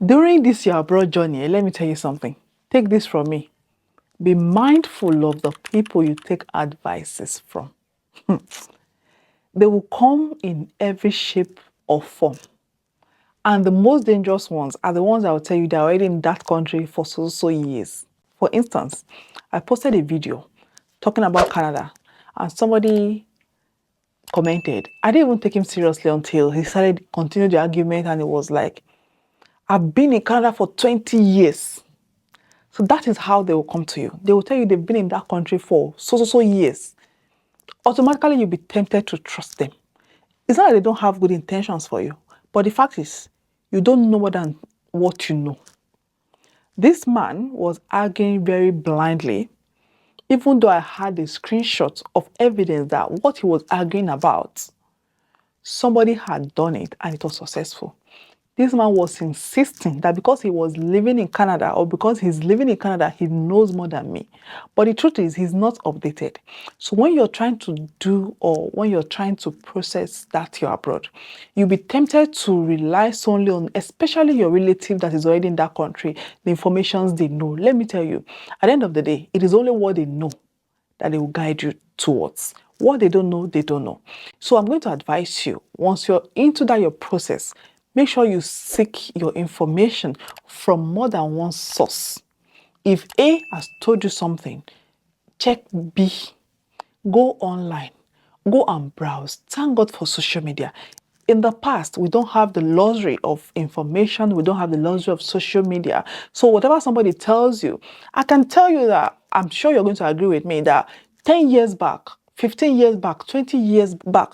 During this your abroad journey, let me tell you something. Take this from me. Be mindful of the people you take advices from. They will come in every shape or form. And the most dangerous ones are the ones I will tell you they're already in that country for so years. For instance, I posted a video talking about Canada and somebody commented. I didn't even take him seriously until he started continuing the argument and it was like, I've been in Canada for 20 years. So that is how they will come to you. They will tell you they've been in that country for so years. Automatically, you'll be tempted to trust them. It's not that they don't have good intentions for you, but the fact is, you don't know more than what you know. This man was arguing very blindly, even though I had a screenshot of evidence that what he was arguing about, somebody had done it and it was successful. This man was insisting that because he was living in Canada or because he's living in Canada, he knows more than me. But the truth is, he's not updated. So when you're trying to do or when you're trying to process that you're abroad, you'll be tempted to rely solely on, especially your relative that is already in that country, the informations they know. Let me tell you, at the end of the day, it is only what they know that they will guide you towards. What they don't know, they don't know. So I'm going to advise you, once you're into that your process, make sure you seek your information from more than one source. If A has told you something, check B. Go online. Go and browse. Thank God for social media. In the past, we don't have the luxury of information. We don't have the luxury of social media. So whatever somebody tells you, I can tell you that I'm sure you're going to agree with me that 10 years back, 15 years back, 20 years back,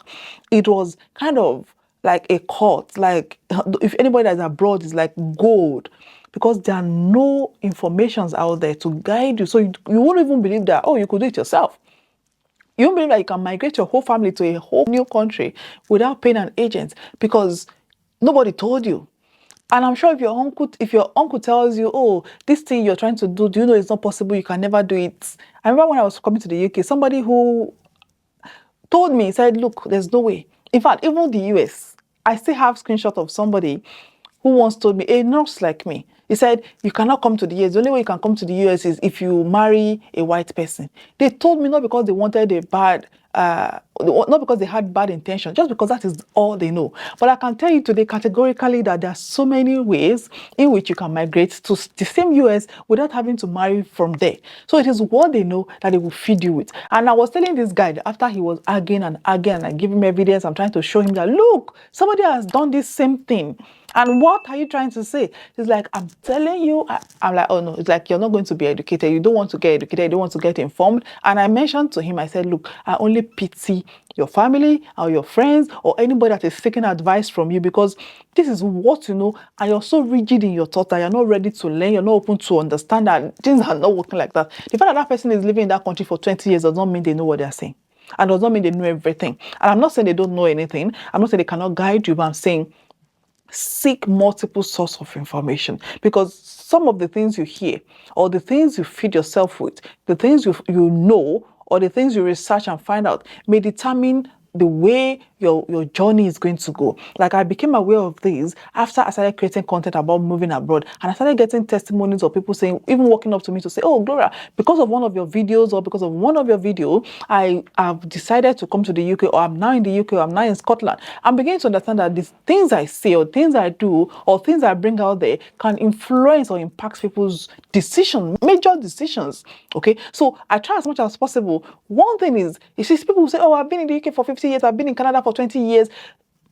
it was kind of like a cult. Like if anybody that's abroad is like gold because there are no informations out there to guide you. So you won't even believe that, oh, you could do it yourself. You won't believe that you can migrate your whole family to a whole new country without paying an agent because nobody told you. And I'm sure if your uncle tells you, oh, this thing you're trying to do you know it's not possible, you can never do it. I remember when I was coming to the UK, somebody who told me, said, look, there's no way. In fact, even the US, I still have screenshot of somebody who once told me, a nurse like me, he said, you cannot come to the US. The only way you can come to the US is if you marry a white person. They told me not because they wanted a bad, not because they had bad intention, just because that is all they know. But I can tell you today categorically that there are so many ways in which you can migrate to the same US without having to marry from there. So it is what they know that they will feed you with. And I was telling this guy that after he was arguing and I give him evidence, I'm trying to show him that, look, somebody has done this same thing. And what are you trying to say? It's like, I'm telling you, I'm like, oh no, it's like, you're not going to be educated. You don't want to get educated. You don't want to get informed. And I mentioned to him, I said, look, I only pity your family or your friends or anybody that is seeking advice from you because this is what you know and you're so rigid in your thought that you're not ready to learn. You're not open to understand that things are not working like that. The fact that that person is living in that country for 20 years does not mean they know what they're saying. And does not mean they know everything. And I'm not saying they don't know anything. I'm not saying they cannot guide you, but I'm saying seek multiple sources of information because some of the things you hear or the things you feed yourself with, the things you know or the things you research and find out may determine the way your journey is going to go. Like I became aware of this after I started creating content about moving abroad, and I started getting testimonies of people saying, even walking up to me to say, oh Gloria, because of one of your videos or because of one of your videos, I have decided to come to the UK, or I'm now in the UK, or I'm now in Scotland. I'm beginning to understand that these things I say or things I do or things I bring out there can influence or impact people's decisions, major decisions. Okay, so I try as much as possible. One thing is, you see, people who say, oh, I've been in the UK for 50 years, I've been in Canada for 20 years,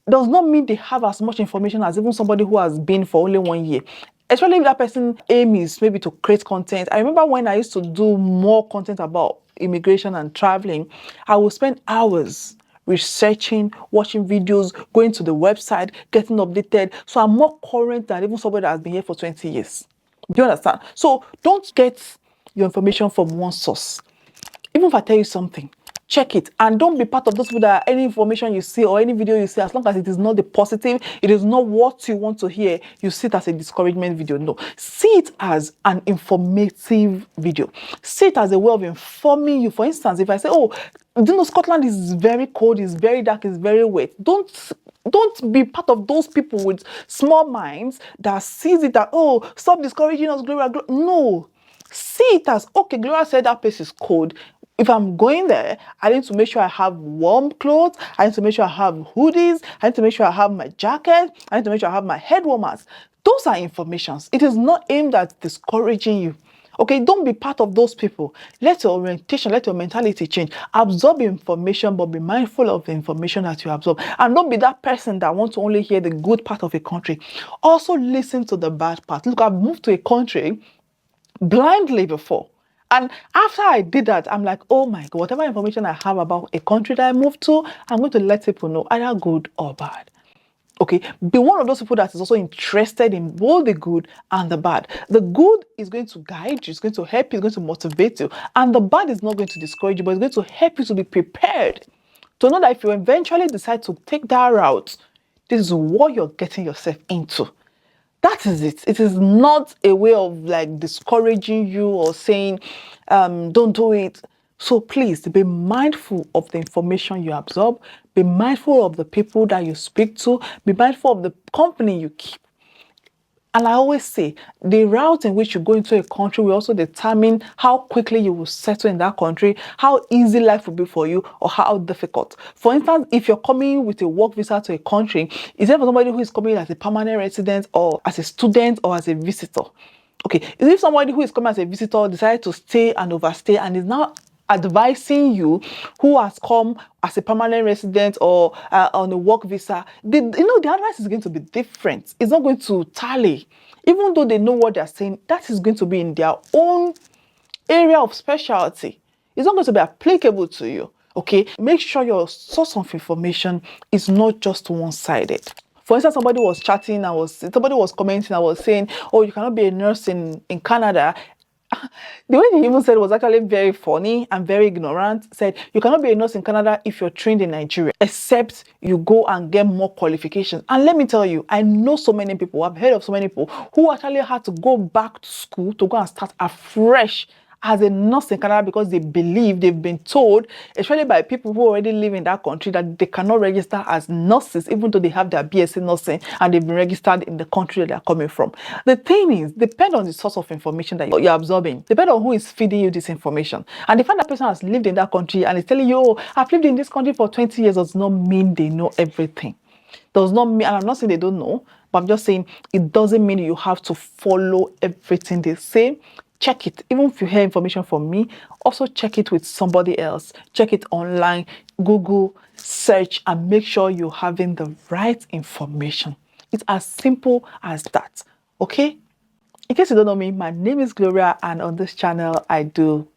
does not mean they have as much information as even somebody who has been for only 1 year. Especially if that person aim is maybe to create content. I remember when I used to do more content about immigration and traveling, I would spend hours researching, watching videos, going to the website, getting updated. So I'm more current than even somebody that has been here for 20 years. Do you understand? So don't get your information from one source. Even if I tell you something, check it. And don't be part of those people that any information you see or any video you see, as long as it is not the positive, it is not what you want to hear, you see it as a discouragement video. No. See it as an informative video. See it as a way of informing you. For instance, if I say, oh, do you know Scotland is very cold, it's very dark, it's very wet. Don't Don't be part of those people with small minds that sees it that, oh, stop discouraging us, Gloria. No. See it as, okay, Gloria said that place is cold. If I'm going there, I need to make sure I have warm clothes. I need to make sure I have hoodies. I need to make sure I have my jacket. I need to make sure I have my head warmers. Those are informations. It is not aimed at discouraging you. Okay, don't be part of those people. Let your orientation, let your mentality change. Absorb information, but be mindful of the information that you absorb. And don't be that person that wants to only hear the good part of a country. Also listen to the bad part. Look, I've moved to a country blindly before. And after I did that, I'm like, oh my God, whatever information I have about a country that I moved to, I'm going to let people know, either good or bad. Okay, be one of those people that is also interested in both the good and the bad. The good is going to guide you, it's going to help you, it's going to motivate you. And the bad is not going to discourage you, but it's going to help you to be prepared. To know that if you eventually decide to take that route, this is what you're getting yourself into. That is it. It is not a way of like discouraging you or saying, don't do it. So please be mindful of the information you absorb. Be mindful of the people that you speak to. Be mindful of the company you keep. And I always say, the route in which you go into a country will also determine how quickly you will settle in that country, how easy life will be for you, or how difficult. For instance, if you're coming with a work visa to a country, is there for somebody who is coming as a permanent resident or as a student or as a visitor? Okay, if somebody who is coming as a visitor decided to stay and overstay and is now advising you who has come as a permanent resident or on a work visa, the advice is going to be different. It's not going to tally. Even though they know what they're saying, that is going to be in their own area of specialty. It's not going to be applicable to you. Okay, make sure your source of information is not just one-sided. For instance, somebody was commenting, I was saying, oh, you cannot be a nurse in Canada. The way they even said it was actually very funny and very ignorant. Said, you cannot be a nurse in Canada if you're trained in Nigeria, except you go and get more qualifications. And let me tell you, I know so many people, I've heard of so many people who actually had to go back to school to go and start afresh as a nurse in Canada because they've been told, especially by people who already live in that country, that they cannot register as nurses even though they have their BSc nursing and they've been registered in the country that they're coming from. The thing is, depend on the source of information that you're absorbing. Depend on who is feeding you this information. And the fact that person has lived in that country and is telling you, oh, I've lived in this country for 20 years does not mean they know everything. Does not mean, and I'm not saying they don't know, but I'm just saying it doesn't mean you have to follow everything they say. Check it. Even if you hear information from me, also check it with somebody else. Check it online, Google, search, and make sure you're having the right information. It's as simple as that. Okay? In case you don't know me, my name is Gloria, and on this channel, I do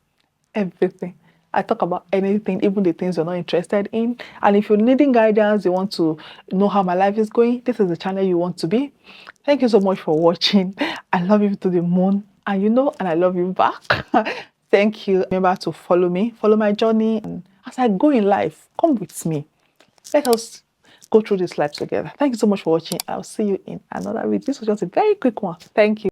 everything. I talk about anything, even the things you're not interested in. And if you're needing guidance, you want to know how my life is going, this is the channel you want to be. Thank you so much for watching. I love you to the moon. And I love you back. Thank you. Remember to follow me, follow my journey. And as I go in life, come with me. Let us go through this life together. Thank you so much for watching. I'll see you in another video. This was just a very quick one. Thank you.